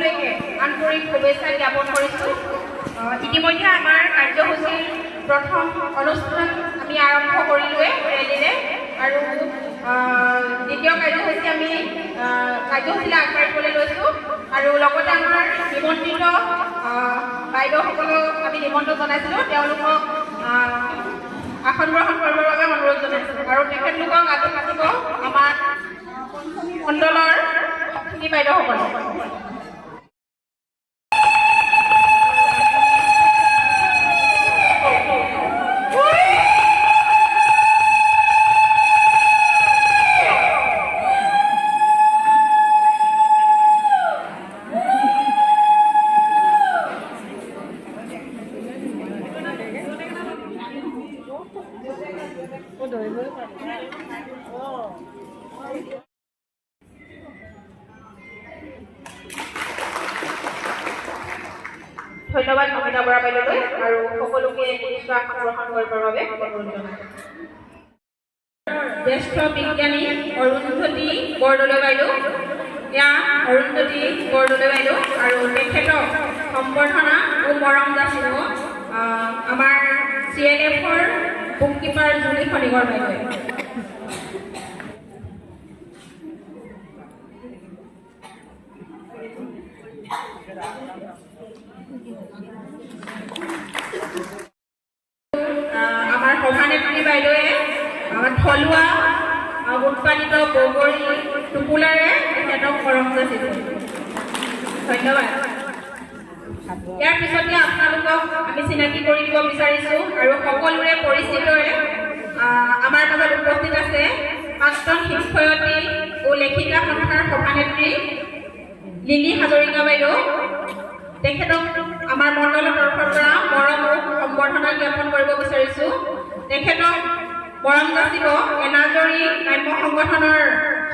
সকলোকে আন্তৰিক শুভেচ্ছা জ্ঞাপন কৰিছোঁ। ইতিমধ্যে আমাৰ কাৰ্যসূচীৰ প্ৰথম অনুষ্ঠান আমি আৰম্ভ কৰিলোৱে ৰেলীৰে আৰু দ্বিতীয় কাৰ্যসূচী আমি কাৰ্যসূচীলৈ আগবাঢ়িবলৈ লৈছোঁ আৰু লগতে আমাৰ নিমন্ত্ৰিত বাইদেউসকলক আমি নিমন্ত্ৰণ জনাইছিলোঁ, তেওঁলোকক আসন গ্ৰহণ কৰিবৰ বাবে অনুৰোধ জনাইছোঁ আৰু তেখেতলোকক আজি পাতিব আমাৰ মণ্ডলৰ বাইদেউসকল। ধন্যবাদ নমিতা বৰা বাইদেউলৈ আৰু সকলোকে নিৰ্দিষ্ট আসন গ্ৰহণ কৰিবৰ বাবে অনুৰোধ জনাইছোঁ। জ্যেষ্ঠ বিজ্ঞানী অৰুন্ধতী বৰদলৈ বাইদেউ, এয়া অৰুন্ধতী বৰদলৈ বাইদেউ আৰু তেখেতক সম্বৰ্ধনা ও মৰম যাচিব আমাৰ CLF-ৰ বুক কিপাৰ জুলি খনিকৰ বাইদেৱে। আমাৰ সভানেত্ৰী বাইদেৱে আমাৰ থলুৱা উৎপাদিত বগৰী টোপোলাৰে তেখেতক মৰম যাচিছে। ধন্যবাদ। ইয়াৰ পিছতে আপোনালোকক আমি চিনাকি কৰি দিব বিচাৰিছোঁ আৰু সকলোৰে পৰিচিতৰে আমাৰ মাজত উপস্থিত আছে প্ৰাক্তন শিক্ষয়িত্ৰী ও লেখিকা সন্থাৰ সভানেত্ৰী লিলি হাজৰিকা বাইদেউ। তেখেতক আমাৰ মণ্ডলৰ তৰফৰ পৰা মৰম ও সম্বৰ্ধনা জ্ঞাপন কৰিব বিচাৰিছোঁ। তেখেতক মৰম যাচিব এনাজৰী গ্ৰাম্য সংগঠনৰ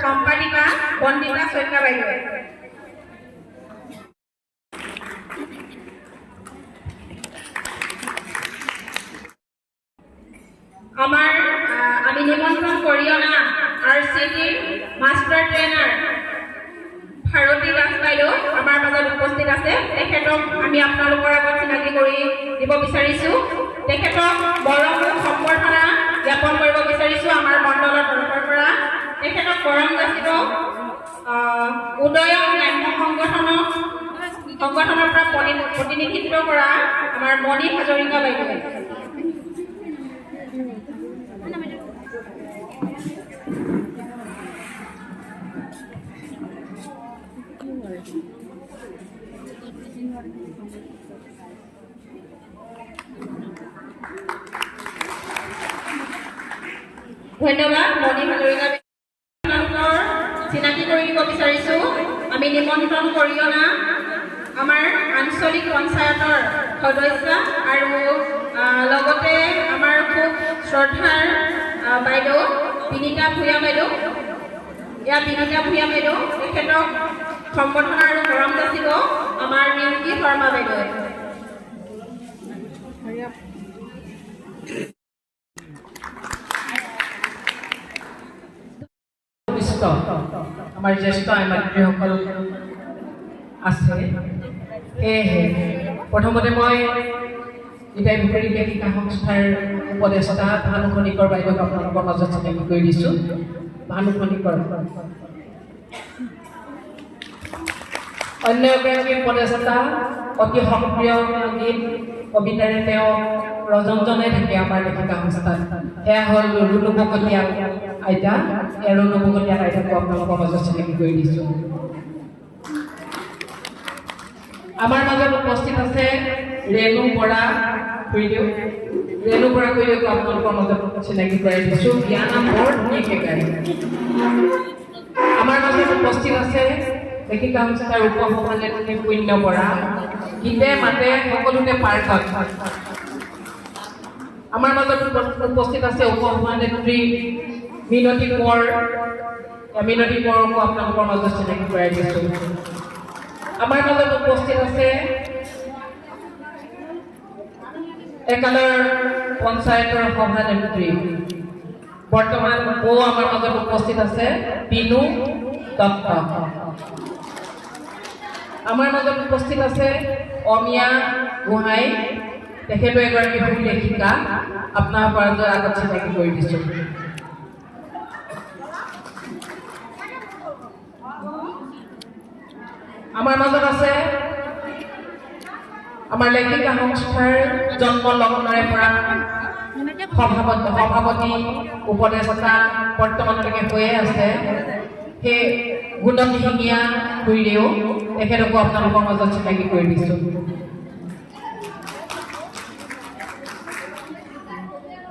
সম্পাদিকা বন্দিতা শইকীয়া বাইদেৱে। আমি নিমন্ত্ৰণ কৰি অনা RCTৰ মাষ্টাৰ ট্ৰেইনাৰ ভাৰতী দাস বাইদেউ আমাৰ মাজত উপস্থিত আছে। তেখেতক আমি আপোনালোকৰ আগত চিনাকি কৰি দিব বিচাৰিছোঁ। তেখেতক মৰম সম্বৰ্ধনা জ্ঞাপন কৰিব বিচাৰিছোঁ আমাৰ মণ্ডলৰ তৰফৰ পৰা। তেখেতক মৰম যাচিব উদয়ন গ্ৰাম্য সংগঠনৰ পৰা প্ৰতিনিধিত্ব কৰা আমাৰ মণি হাজৰিকা বাইদেৱে। ধন্যবাদ। মণি হাজৰিকা আপোনালোকৰ চিনাকি কৰি দিব বিচাৰিছোঁ আমি নিমন্ত্ৰণ কৰি অনা আমাৰ আঞ্চলিক পঞ্চায়তৰ সদস্য আৰু লগতে আমাৰ খুব শ্ৰদ্ধাৰ বাইদেউ বিনীতা ভূঞা বাইদেউ। এয়া বিনীতা ভূঞা বাইদেউ, তেখেতক সম্বৰ্ধনা আৰু মৰম যাচিব আমাৰ ৰিংকি শৰ্মা বাইদেৱে। আমাৰ জ্যেষ্ঠ মাতৃসকল আছে, সেয়েহে প্ৰথমতে মই ইটাই পুখুৰী লেখিকা সংস্থাৰ উপদেষ্টা ভানু খনিকৰ বাইদেউক আপোনালোকৰ মাজত চিনাকি কৰি দিছোঁ। ভানু খনিকৰ অন্য এগৰাকী উপদেষ্টা অতি সক্ৰিয় গীত কবিতাৰে তেওঁ ৰজনজনে থাকে আমাৰ লেখিকা সংস্থাত, সেয়া হ'ল ৰুণু বকতীয়া আইতা। এই ৰুণু বকতীয়া আইতাকো আপোনালোকৰ মাজত চিনাকি কৰি দিছোঁ। আমাৰ মাজত উপস্থিত আছে ৰেণু বৰা খুৰীদেউ। ৰেণু বৰা খুৰীদেউকো আপোনালোকৰ মাজত চিনাকি কৰাই দিছোঁ। বিয়া নাম বৰ ধুনীয়াকৈ গায়। আমাৰ মাজত উপস্থিত আছে লেখিকা সংস্থাৰ উপ সভানেত্ৰী পুণ্য বৰা। গীতে মাতে সকলোতে পাৰ্কত। আমাৰ মাজত উপস্থিত আছে উপ সভানেত্ৰী মিনতী কোঁৱৰ। মিনতী কোঁৱৰকো আপোনালোকৰ মাজত চিনাকি কৰাই দিছোঁ। আমাৰ মাজত উপস্থিত আছে একালৰ পঞ্চায়তৰ সভানেত্ৰী বৰ্তমান আমাৰ মাজত উপস্থিত আছে পিনু দত্ত। আমাৰ মাজত উপস্থিত আছে অমিয়া গোহাঁই, তেখেতো এগৰাকী ভূ লেখিকা। আপোনাৰ পৰাজয় আগত চিনাকি কৰি দিছোঁ। আমাৰ মাজত আছে আমাৰ লেখিকা সংস্থাৰ জন্ম লগ্নৰে পৰা সভাপতি উপদেষ্টা বৰ্তমানলৈকে হৈয়ে আছে সেই গুণত শিঙীয়া খুৰীদেউ, তেখেতকো আপোনালোকৰ মাজত চিনাকি কৰি দিছোঁ।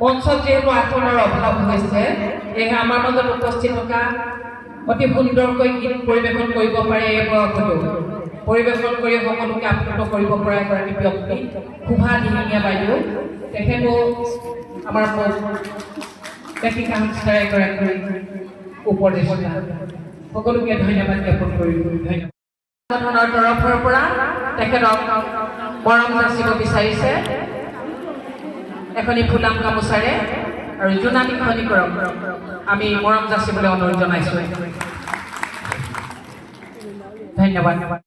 মঞ্চত যিহেতু আসনৰ অভাৱ হৈছে, সেয়েহে আমাৰ মাজত উপস্থিত থকা অতি সুন্দৰকৈ গীত পৰিৱেশন কৰিব পাৰে এই বয়সতো পৰিৱেশন কৰি সকলোকে আপ্লুত কৰিব পৰা এগৰাকী ব্যক্তি শোভা দিহিঙীয়া বাইদেউ, তেখেতো আমাৰ লেখিকা সংস্থাৰ এগৰাকী উপদেষ্টা। সকলোকে ধন্যবাদ জ্ঞাপন কৰিলোঁ। ধন্যবাদ তৰফৰ পৰা তেখেতক মৰম যাচিব বিচাৰিছে এখনি ফুলাম গামোচাৰে, আৰু জোনালী খনি কৰক আমি মৰম যাচিবলৈ অনুৰোধ জনাইছোঁ। ধন্যবাদ।